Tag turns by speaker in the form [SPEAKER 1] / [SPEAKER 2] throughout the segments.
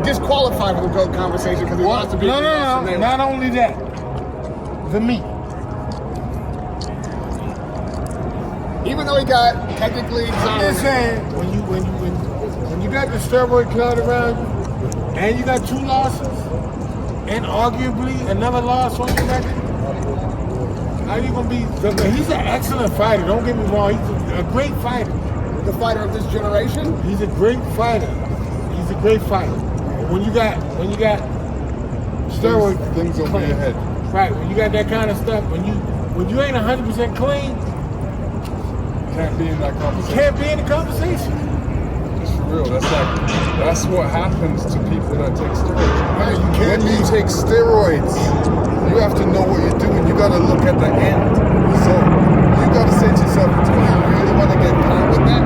[SPEAKER 1] disqualified from the GOAT conversation because he lost to
[SPEAKER 2] No. Not only that, the meat.
[SPEAKER 1] Even though he got technically
[SPEAKER 2] I'm just saying, when you got the steroid cloud around you, and you got 2 losses, and arguably another loss on your record, how you gonna be? He's an excellent fighter. Don't get me wrong. He's a great fighter.
[SPEAKER 1] the fighter of this generation.
[SPEAKER 2] He's a great fighter. He's a great fighter. When you got steroid
[SPEAKER 3] things over your head,
[SPEAKER 2] right? When you got that kind of stuff, when you ain't 100% clean,
[SPEAKER 3] can't be in that conversation.
[SPEAKER 2] you can't be in the conversation.
[SPEAKER 3] It's for real. That's what happens to people that take steroids. When you take steroids, you have to know what you're doing. You got to look at the end. So you got to say to yourself, do I really want to get caught with that?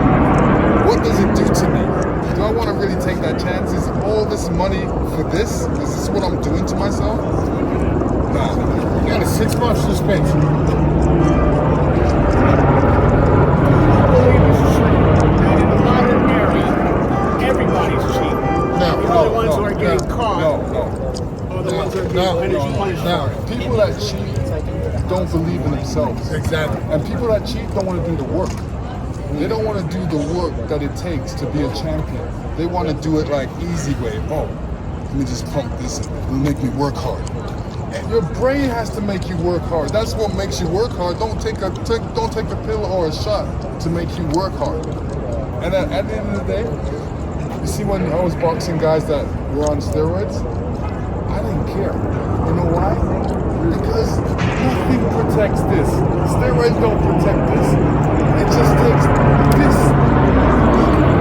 [SPEAKER 3] What does it do to me? Do I want to really take that chance? Is all this money for this? Is this what I'm doing to myself? No.
[SPEAKER 2] You got a 6-month suspension.
[SPEAKER 1] Everybody's cheap.
[SPEAKER 2] No.
[SPEAKER 1] The ones who are getting caught are the ones who are getting punished.
[SPEAKER 3] People that cheat don't believe in themselves.
[SPEAKER 2] Exactly.
[SPEAKER 3] And people that cheat don't want to do the work. They don't want to do the work that it takes to be a champion. They want to do it like easy way. Oh, let me just pump this. It'll make me work hard. And your brain has to make you work hard. That's what makes you work hard. Don't take a pill or a shot to make you work hard. And at the end of the day, you see, when I was boxing guys that were on steroids, I didn't care. You know why? Because nothing protects this. Steroids don't protect this. It just takes this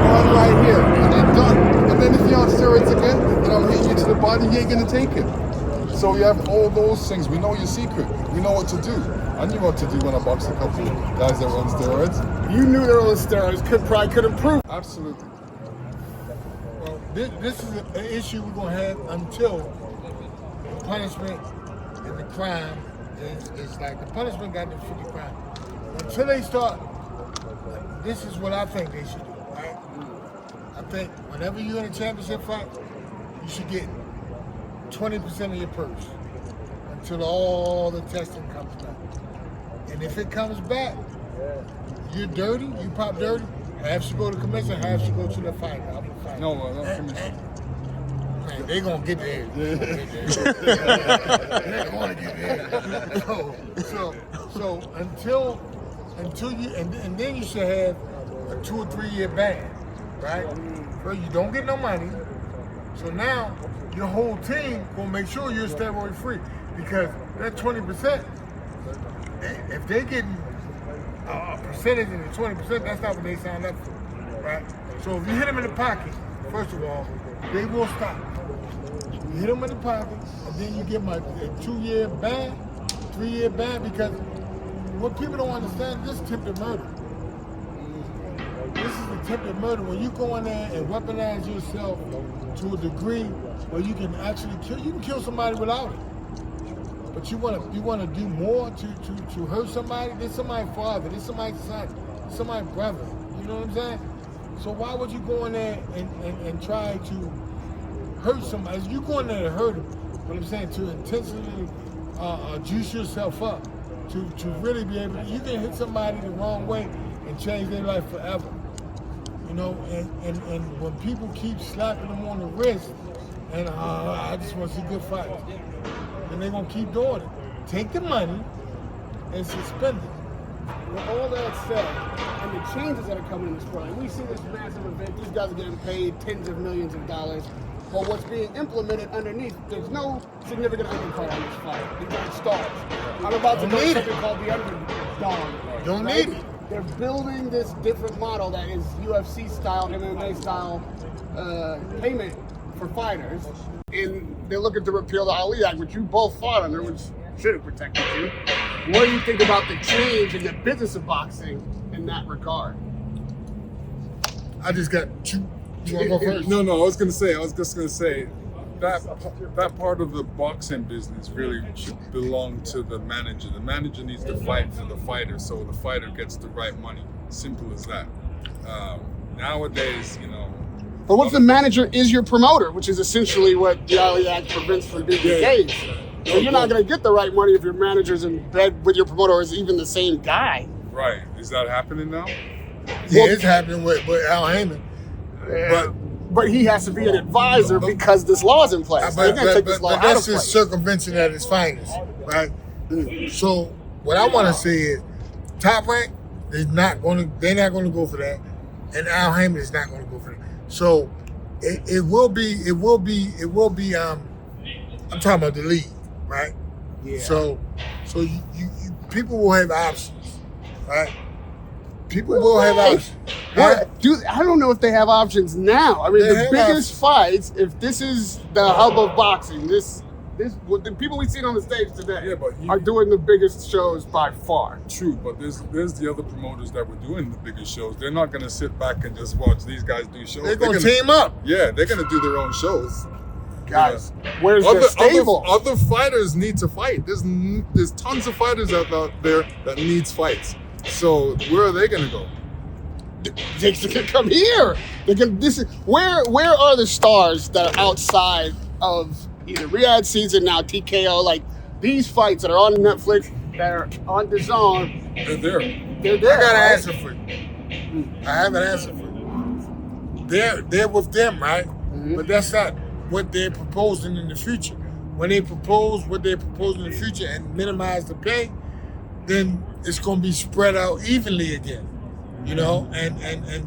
[SPEAKER 3] one right here, and they're done. And then if you're on steroids again, and I'm hitting you to the body, you ain't gonna take it. So you have all those things. We know your secret. We know what to do. I knew what to do when I boxed a couple of guys that were on steroids.
[SPEAKER 1] You knew they were on steroids. Probably could improve.
[SPEAKER 3] Absolutely.
[SPEAKER 2] Well, this is an issue we're gonna have until the punishment and the crime is like the punishment got to fit the crime. Until they start, this is what I think they should do, right? I think whenever you're in a championship fight, you should get 20% of your purse until all the testing comes back. And if it comes back, you're dirty, you pop dirty, half should go to commission, half should go to the fighter.
[SPEAKER 3] No, commission.
[SPEAKER 2] Man, they gonna get there. They're gonna get there. So until you and then you should have a 2 or 3 year ban, right? Where you don't get no money. So now your whole team gonna make sure you're steroid free, because that 20%, if they getting a percentage of the 20%, that's not what they signed up for, right? So if you hit them in the pocket, first of all, they will stop. You hit them in the pocket, and then you give them a 2-year ban, 3-year ban, because what people don't understand, this is attempted murder. This is attempted murder. When you go in there and weaponize yourself to a degree where you can actually kill, you can kill somebody without it. But you want to do more to hurt somebody. This somebody's father. This somebody's son. This somebody's brother. You know what I'm saying? So why would you go in there and try to hurt somebody? You go in there to hurt them. What I'm saying, to intentionally juice yourself up, to really be able to, you can hit somebody the wrong way and change their life forever. You know, and when people keep slapping them on the wrist, and I just want to see good fights, and they're gonna keep doing it. Take the money and suspend it.
[SPEAKER 1] With all that said, and the changes that are coming in the sport, like we see this massive event, these guys are getting paid tens of millions of dollars, but what's being implemented underneath, there's no significant undercard on this fight. These are stars. I'm about to do something called the underdog.
[SPEAKER 2] Don't need it.
[SPEAKER 1] They're building this different model that is UFC style, MMA style payment for fighters. And they're looking to repeal the Ali Act, which you both fought under, which should have protected you. What do you think about the change in the business of boxing in that regard?
[SPEAKER 2] I just got two. You want to go first?
[SPEAKER 3] No, I was just gonna say that part of the boxing business really should belong to the manager. The manager needs to fight for the fighter, so the fighter gets the right money. Simple as that. Nowadays,
[SPEAKER 1] But once the manager is your promoter, which is essentially what the Ali Act prevents from being the case, so you're not going to get the right money if your manager's in bed with your promoter or is even the same guy.
[SPEAKER 3] Right. Is that happening now?
[SPEAKER 2] Yeah, it's happening with Al Heyman.
[SPEAKER 1] But he has to be an advisor because this law's in place. They're going to take this law out of
[SPEAKER 2] that's
[SPEAKER 1] place.
[SPEAKER 2] just circumvention at its finest, right? So what I want to say is, Top Rank they're not going to go for that, and Al Heyman is not going to go for that. So it will be. I'm talking about the league, right?
[SPEAKER 1] Yeah.
[SPEAKER 2] So you people will have options, right? People will have options. Right?
[SPEAKER 1] I don't know if they have options now. I mean, the biggest fights, if this is the hub of boxing, the people we've seen on the stage today are doing the biggest shows by far.
[SPEAKER 3] True, but there's the other promoters that were doing the biggest shows. They're not going to sit back and just watch these guys do shows.
[SPEAKER 2] They're going to team up.
[SPEAKER 3] Yeah, they're going to do their own shows.
[SPEAKER 1] Guys, where's the stable?
[SPEAKER 3] Other fighters need to fight. There's tons of fighters out there that needs fights. So where are they going to go?
[SPEAKER 1] They can come here. Where are the stars that are outside of either Riyadh season now, TKO, like these fights that are on Netflix, that are on DAZN?
[SPEAKER 3] They're there.
[SPEAKER 1] They're there.
[SPEAKER 2] I got an answer for you. I have an answer for you. They're with them, right? Mm-hmm. But that's not what they're proposing in the future. When they propose what they're proposing in the future and minimize the pay, then it's going to be spread out evenly again, you know. And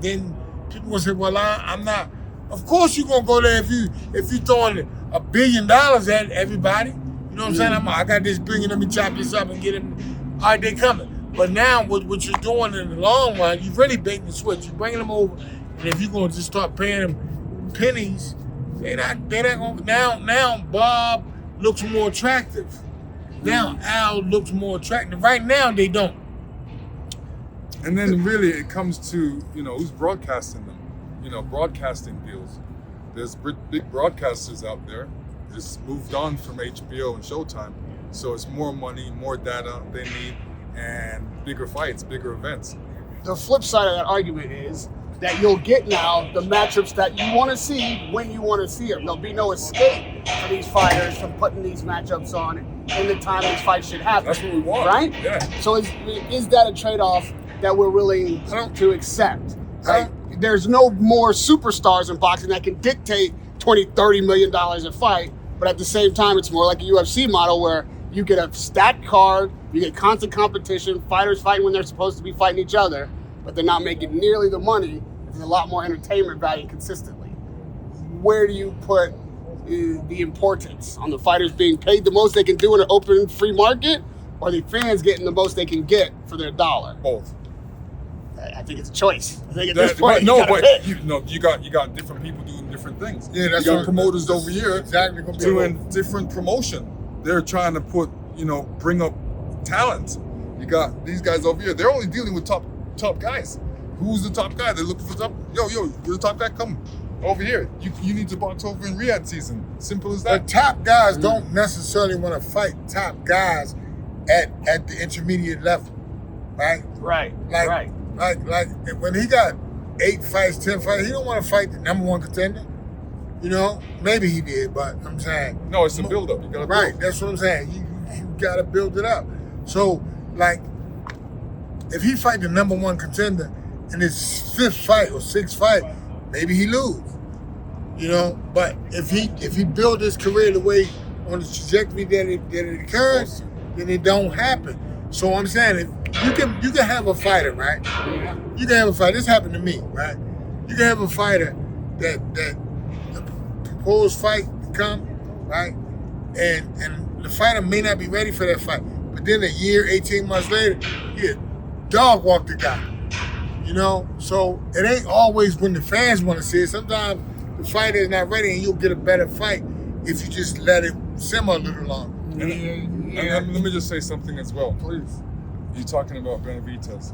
[SPEAKER 2] then people will say, "Well, I'm not." Of course, you're going to go there if you throwing $1 billion at everybody. You know what I'm saying? I got this $1 billion. Let me chop this up and get them. All right, they coming. But now, what you're doing in the long run, you've really baited the switch. You're bringing them over, and if you're going to just start paying them pennies, they're not going to. Now, Bob looks more attractive. Now, Al looks more attractive. Right now, they don't.
[SPEAKER 3] And then really it comes to, who's broadcasting them. Broadcasting deals. There's big broadcasters out there. It's moved on from HBO and Showtime. So it's more money, more data they need, and bigger fights, bigger events.
[SPEAKER 1] The flip side of that argument is that you'll get now the matchups that you want to see when you want to see them. There'll be no escape for these fighters from putting these matchups on in the time these fights should happen.
[SPEAKER 3] That's what we want.
[SPEAKER 1] Right?
[SPEAKER 3] Yeah.
[SPEAKER 1] So is that a trade-off that we're willing to accept? Right? There's no more superstars in boxing that can dictate $20-30 million a fight, but at the same time, it's more like a UFC model where you get a stacked card, you get constant competition, fighters fighting when they're supposed to be fighting each other, but they're not making nearly the money. There's a lot more entertainment value consistently. Where do you put the importance on the fighters being paid the most they can do in an open free market, or the fans getting the most they can get for their dollar?
[SPEAKER 3] Both.
[SPEAKER 1] I think it's a choice. I think at this point, you
[SPEAKER 3] got different people doing different things.
[SPEAKER 2] Yeah, that's
[SPEAKER 3] you got promoters over here doing
[SPEAKER 2] exactly
[SPEAKER 3] different promotion. They're trying to bring up talent. You got these guys over here. They're only dealing with top guys. Who's the top guy? They're looking for top. Yo, you're the top guy. Come over here. You need to box over in Riyadh season. Simple as that.
[SPEAKER 2] But top guys don't necessarily want to fight top guys at the intermediate level, right?
[SPEAKER 1] Right.
[SPEAKER 2] Like when he got 8 fights, 10 fights, he don't want to fight the number one contender. Maybe he did, but I'm saying
[SPEAKER 3] no. It's a build-up. You gotta build.
[SPEAKER 2] That's what I'm saying. You gotta build it up. So like, if he fight the number one contender in his 5th fight or 6th fight, maybe he lose. But if he build his career the way on the trajectory that it occurs, then it don't happen. So I'm saying, if you can have a fighter, right? You can have a fighter. This happened to me, right? You can have a fighter that the proposed fight come, right? And the fighter may not be ready for that fight. But then a year, 18 months later, he dog walk the guy. So it ain't always when the fans want to see it. Sometimes the fighter is not ready, and you'll get a better fight if you just let it simmer a little longer.
[SPEAKER 3] And let me just say something as well.
[SPEAKER 1] Please.
[SPEAKER 3] You're talking about Benavidez.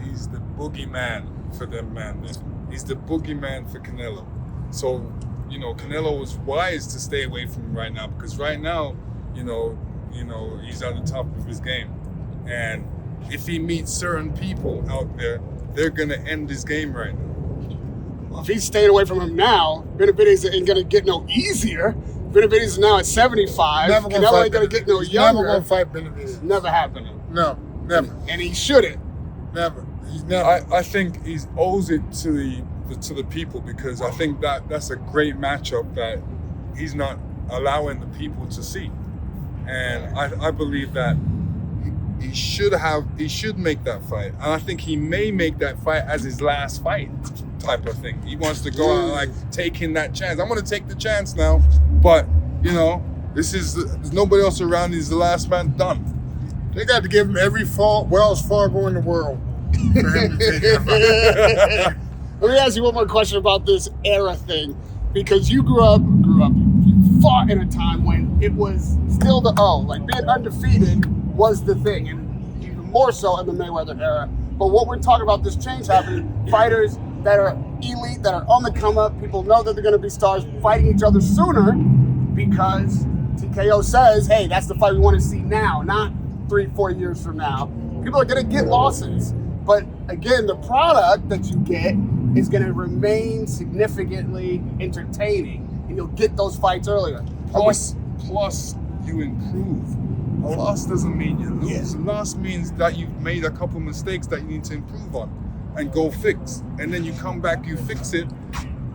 [SPEAKER 3] He's the boogeyman for them, man. He's the boogeyman for Canelo. So, Canelo was wise to stay away from him right now, because right now, he's at the top of his game. And if he meets certain people out there, they're gonna end his game right now.
[SPEAKER 1] Well, if he's staying away from him now, Benavidez ain't gonna get no easier. Benavidez is now at 75. Canelo ain't gonna get no younger.
[SPEAKER 2] Never gonna fight Benavidez.
[SPEAKER 1] Never happening.
[SPEAKER 2] No, never.
[SPEAKER 1] And he shouldn't.
[SPEAKER 2] Never. He's never.
[SPEAKER 3] I think he owes it to the people, because I think that's a great matchup that he's not allowing the people to see, and I believe that he should make that fight, and I think he may make that fight as his last fight type of thing. He wants to go out like taking that chance. I'm gonna take the chance now, but you know, there's nobody else around. He's the last man done.
[SPEAKER 2] They got to give him every Wells Fargo in the world for him to take that fight.
[SPEAKER 1] Let me ask you one more question about this era thing, because you grew up, you fought in a time when it was still the like being undefeated was the thing, and even more so in the Mayweather era. But what we're talking about, this change happening, fighters that are elite, that are on the come up, people know that they're going to be stars, fighting each other sooner because TKO says, hey, that's the fight we want to see now, not 3-4 years from now. People are going to get losses. But again, the product that you get is going to remain significantly entertaining, and you'll get those fights earlier.
[SPEAKER 3] Plus you improve. A loss doesn't mean you lose. A loss means that you've made a couple mistakes that you need to improve on and go fix. And then you come back, you fix it.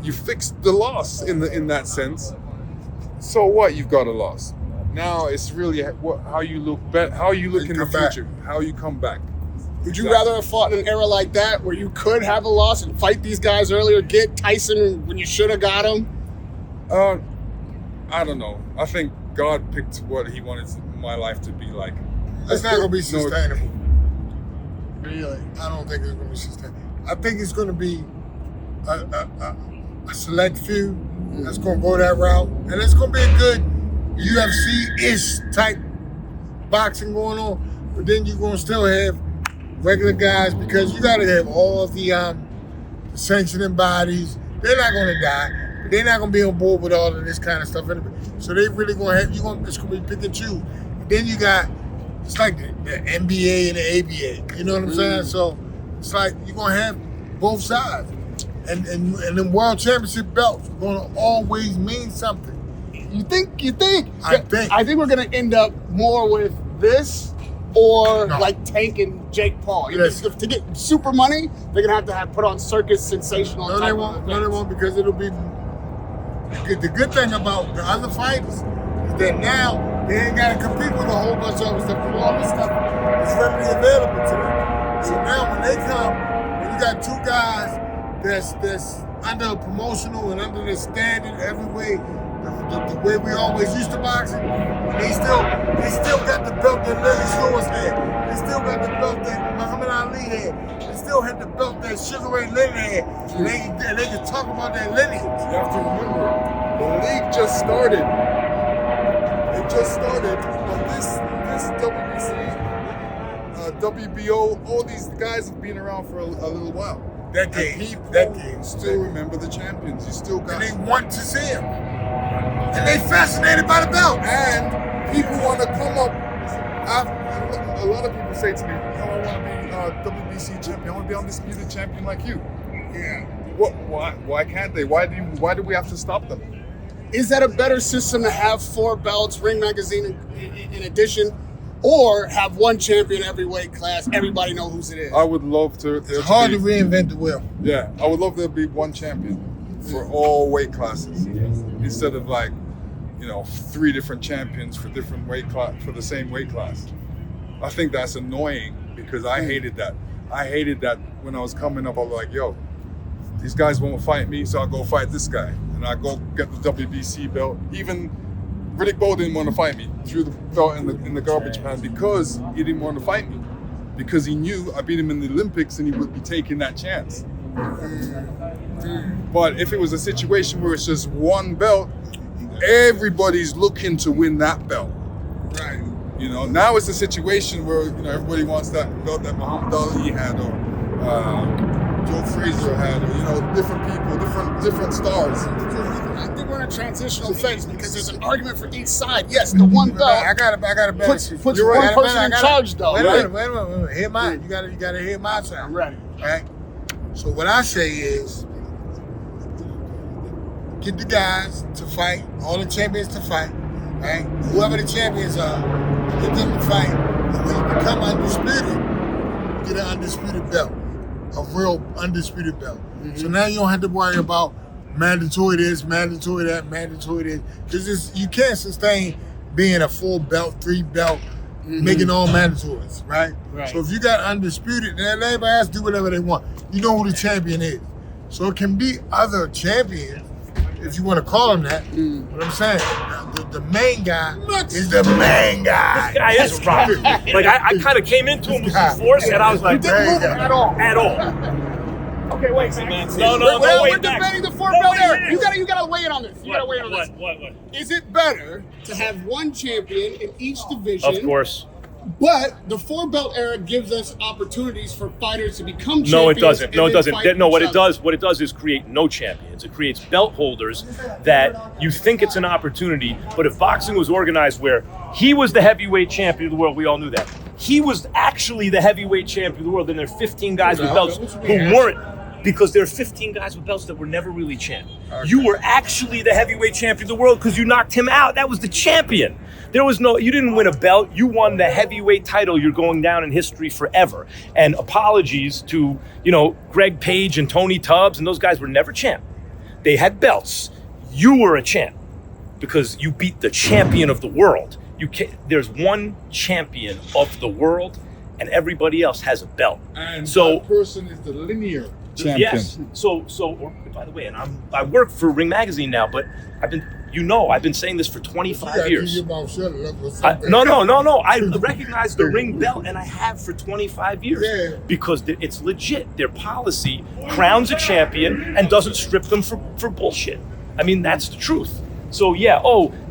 [SPEAKER 3] You fix the loss in that sense. So what? You've got a loss. Now it's really how you look in the future, how you come back.
[SPEAKER 1] Would you rather have fought in an era like that where you could have a loss and fight these guys earlier, get Tyson when you should have got him?
[SPEAKER 3] I don't know. I think God picked what he wanted my life to be like.
[SPEAKER 2] It's not going to be sustainable. Really? I don't think it's going to be sustainable. I think it's going to be a select few that's going to go that route. And it's going to be a good UFC-ish type boxing going on. But then you're going to still have regular guys, because you got to have all the sanctioning bodies. They're not going to die. They're not going to be on board with all of this kind of stuff anyway. So they really going to have, it's going to be pick and choose. And then you got, it's like the NBA and the ABA. You know what I'm saying? So it's like you're going to have both sides. And then world championship belts are going to always mean something.
[SPEAKER 1] You think?
[SPEAKER 2] I think.
[SPEAKER 1] I think we're going to end up more with this or like tanking Jake Paul. To get super money, they're going to have put on circus sensational.
[SPEAKER 2] No, they won't, because it'll be. The good thing about the other fighters is that now they ain't got to compete with a whole bunch of other stuff. All this stuff is readily available to them. So now when they come, when you got two guys that's under a promotional and under the standard every way, the way we always used to boxing, they still got the belt that Lennox Lewis had. They still got the belt that Muhammad Ali had. They still had the belt that Sugar Ray Leonard had. And they can talk about that lineage.
[SPEAKER 3] You have to remember, the league just started. It just started. But this WBC, WBO, all these guys have been around for a little while.
[SPEAKER 2] Decades.
[SPEAKER 3] Still remember the champions. You still got.
[SPEAKER 2] And they want to see them. And they fascinated by the belt.
[SPEAKER 3] And people want to come up. A lot of people say to me, I want to be WBC champion. I want to be undisputed champion like you.
[SPEAKER 2] Yeah.
[SPEAKER 3] Why can't they? Why do we have to stop them?
[SPEAKER 1] Is that a better system to have 4 belts, Ring Magazine in addition, or have one champion every weight class, everybody know whose it is?
[SPEAKER 3] I would love to.
[SPEAKER 2] It's hard to reinvent the wheel.
[SPEAKER 3] Yeah, I would love there to be one champion for all weight classes instead of 3 different champions for different weight class for the same weight class. I think that's annoying because I hated that. I hated that when I was coming up. I was like, yo, these guys won't fight me, so I'll go fight this guy. And I go get the WBC belt. Even Riddick Bowe didn't want to fight me. Threw the belt in the garbage pan because he didn't want to fight me. Because he knew I beat him in the Olympics and he would be taking that chance. But if it was a situation where it's just one belt, everybody's looking to win that belt.
[SPEAKER 2] Right.
[SPEAKER 3] Now it's a situation where everybody wants that belt that Muhammad Ali had or Joe Frazier had, or different people, different stars.
[SPEAKER 1] I think we're in a transitional phase because there's an argument for each side. Yes, the one belt.
[SPEAKER 2] I got a better.
[SPEAKER 1] Puts one person in charge, though.
[SPEAKER 2] Wait a minute. Hear mine. You gotta hear my side.
[SPEAKER 1] I'm ready.
[SPEAKER 2] Right. So what I say is, get the guys to fight, all the champions to fight, right? Whoever the champions are, get them to fight. And when you become undisputed, you get an undisputed belt, a real undisputed belt.
[SPEAKER 1] Mm-hmm.
[SPEAKER 2] So now you don't have to worry about mandatory this, mandatory that, mandatory this, because you can't sustain being a 4-belt, 3-belt, making all mandatories, right? So if you got undisputed, then everybody has to do whatever they want. You know who the champion is. So it can be other champions, if you want to call them that. But I'm saying, the main guy is the main guy.
[SPEAKER 4] This guy is a problem. Like, I kind of came into him with some force, and I was like,
[SPEAKER 1] You didn't move it at all.
[SPEAKER 4] at all. Okay, wait, Max. No,
[SPEAKER 1] We're
[SPEAKER 4] wait, Max.
[SPEAKER 1] debating the
[SPEAKER 4] No,
[SPEAKER 1] 4-belt
[SPEAKER 4] wait,
[SPEAKER 1] era.
[SPEAKER 4] Max.
[SPEAKER 1] You gotta weigh in on this. You gotta weigh in on this.
[SPEAKER 4] What?
[SPEAKER 1] Is it better to have one champion in each division?
[SPEAKER 4] Of course.
[SPEAKER 1] But the 4-belt era gives us opportunities for fighters to become champions.
[SPEAKER 4] No, it doesn't. No, it
[SPEAKER 1] and then
[SPEAKER 4] doesn't.
[SPEAKER 1] fight
[SPEAKER 4] No, what
[SPEAKER 1] each
[SPEAKER 4] it
[SPEAKER 1] other.
[SPEAKER 4] does, what it does is create no champions. It creates belt holders that you think it's an opportunity, but if boxing was organized where he was the heavyweight champion of the world, we all knew that. He was actually the heavyweight champion of the world, and there are 15 guys with belts who weren't. Because there are 15 guys with belts that were never really champion. You were actually the heavyweight champion of the world because you knocked him out. That was the champion. You didn't win a belt. You won the heavyweight title. You're going down in history forever. And apologies to, Greg Page and Tony Tubbs, and those guys were never champ. They had belts. You were a champ because you beat the champion of the world. There's one champion of the world, and everybody else has a belt.
[SPEAKER 3] And
[SPEAKER 4] so
[SPEAKER 3] that person is the linear champion.
[SPEAKER 4] Yes. So by the way, and I work for Ring Magazine now, but I've been saying this for 25 years. No. I recognize the ring belt, and I have for 25 years because it's legit. Their policy crowns a champion and doesn't strip them for bullshit. I mean, that's the truth. So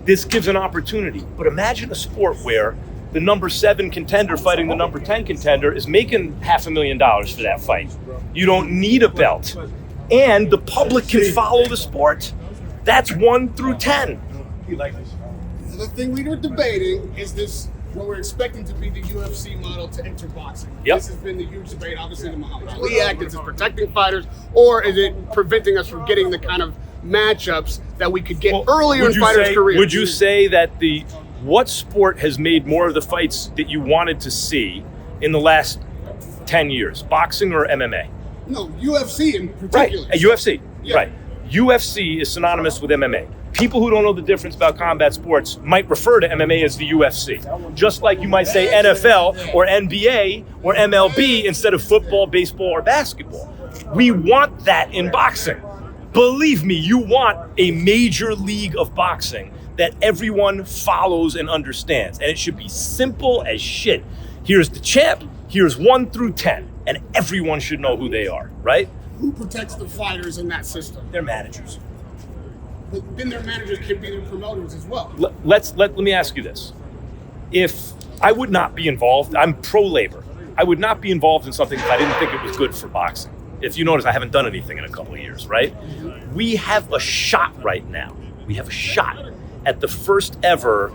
[SPEAKER 4] this gives an opportunity. But imagine a sport where the number 7 contender fighting the number 10 contender is making $500,000 for that fight. You don't need a belt. And the public can follow the sport. That's 1 through 10.
[SPEAKER 1] The thing we were debating is this, what we're expecting to be the UFC model to enter boxing.
[SPEAKER 4] Yep.
[SPEAKER 1] This has been the huge debate, obviously the Muhammad Ali Act, is it protecting fighters, or is it preventing us from getting the kind of matchups that we could get earlier in fighters' careers?
[SPEAKER 4] Would you say that what sport has made more of the fights that you wanted to see in the last 10 years? Boxing or MMA?
[SPEAKER 1] No, UFC in particular.
[SPEAKER 4] Right, UFC.
[SPEAKER 1] Yeah.
[SPEAKER 4] Right. UFC is synonymous with MMA. People who don't know the difference about combat sports might refer to MMA as the UFC. Just like you might say NFL or NBA or MLB instead of football, baseball, or basketball. We want that in boxing. Believe me, you want a major league of boxing that everyone follows and understands. And it should be simple as shit. Here's the champ, here's 1 through 10, and everyone should know who they are, right?
[SPEAKER 1] Who protects the fighters in that system?
[SPEAKER 4] They're managers.
[SPEAKER 1] But then their managers can be their promoters as well.
[SPEAKER 4] Let me ask you this. If I would not be involved, I'm pro-labor. I would not be involved in something if I didn't think it was good for boxing. If you notice, I haven't done anything in a couple of years, right? We have a shot right now. We have a shot at the first ever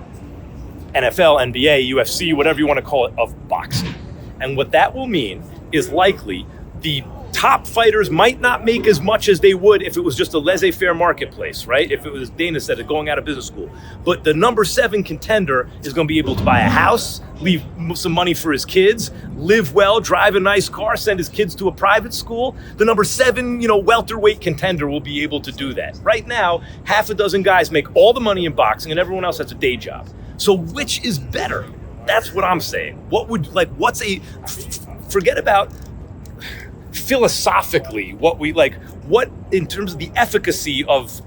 [SPEAKER 4] NFL, NBA, UFC, whatever you want to call it, of boxing. And what that will mean is likely the top fighters might not make as much as they would if it was just a laissez-faire marketplace, right? If it was, Dana said, going out of business school. But the number 7 contender is going to be able to buy a house, leave some money for his kids, live well, drive a nice car, send his kids to a private school. The number 7, welterweight contender will be able to do that. Right now, half a dozen guys make all the money in boxing and everyone else has a day job. So which is better? That's what I'm saying. Forget about philosophically what in terms of the efficacy of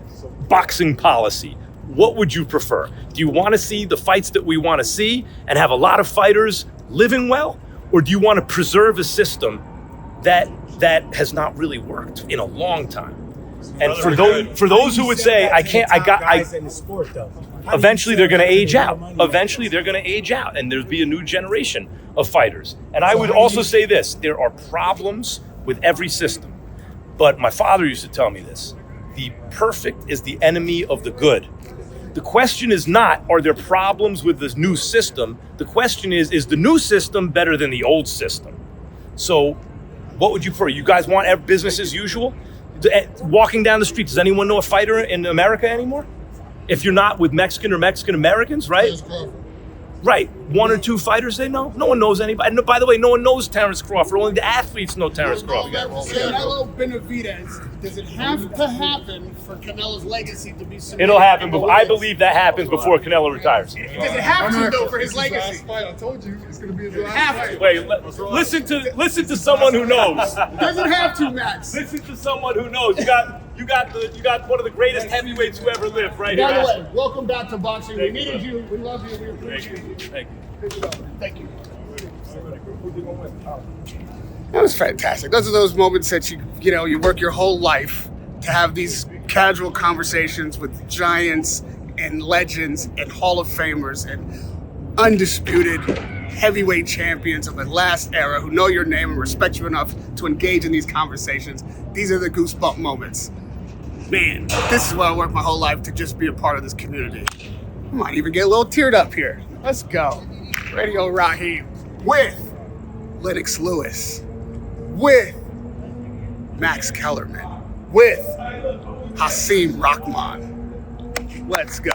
[SPEAKER 4] boxing policy, what would you prefer? Do you want to see the fights that we want to see and have a lot of fighters living well? Or do you want to preserve a system that has not really worked in a long time? And for those who would say, eventually they're going to age out. Eventually they're going to age out and there'll be a new generation of fighters. And I would also say this, there are problems with every system. But my father used to tell me this, the perfect is the enemy of the good. The question is not, are there problems with this new system? The question is the new system better than the old system? So what would you prefer? You guys want business as usual? Walking down the street, does anyone know a fighter in America anymore? If you're not with Mexican or Mexican Americans, right? Right, 1 or 2 fighters they know. No one knows anybody. And by the way, no one knows Terrence Crawford. Only the athletes know Terrence Crawford.
[SPEAKER 1] Canelo Benavidez, does it have to happen for Canelo's legacy to be cemented?
[SPEAKER 4] It'll happen, but I believe that happens before Canelo retires.
[SPEAKER 1] Does it have to, though, for his legacy?
[SPEAKER 3] I told you it's gonna be his last
[SPEAKER 1] Have
[SPEAKER 3] fight.
[SPEAKER 1] to.
[SPEAKER 4] Wait, listen to someone who knows.
[SPEAKER 1] Does it have to, Max?
[SPEAKER 4] Listen to someone who knows. You got one of the greatest heavyweights who ever lived right
[SPEAKER 1] By
[SPEAKER 4] here.
[SPEAKER 1] the way, welcome back to boxing. We needed you. We love you. We appreciate you.
[SPEAKER 4] Thank you.
[SPEAKER 1] Thank you. That was fantastic. Those are those moments that you work your whole life to have these casual conversations with giants and legends and Hall of Famers and undisputed heavyweight champions of the last era who know your name and respect you enough to engage in these conversations. These are the goosebump moments. Man, this is what I worked my whole life to just be a part of this community. I might even get a little teared up here. Let's go. Radio Raheem with Lennox Lewis, with Max Kellerman, with Hasim Rahman. Let's go.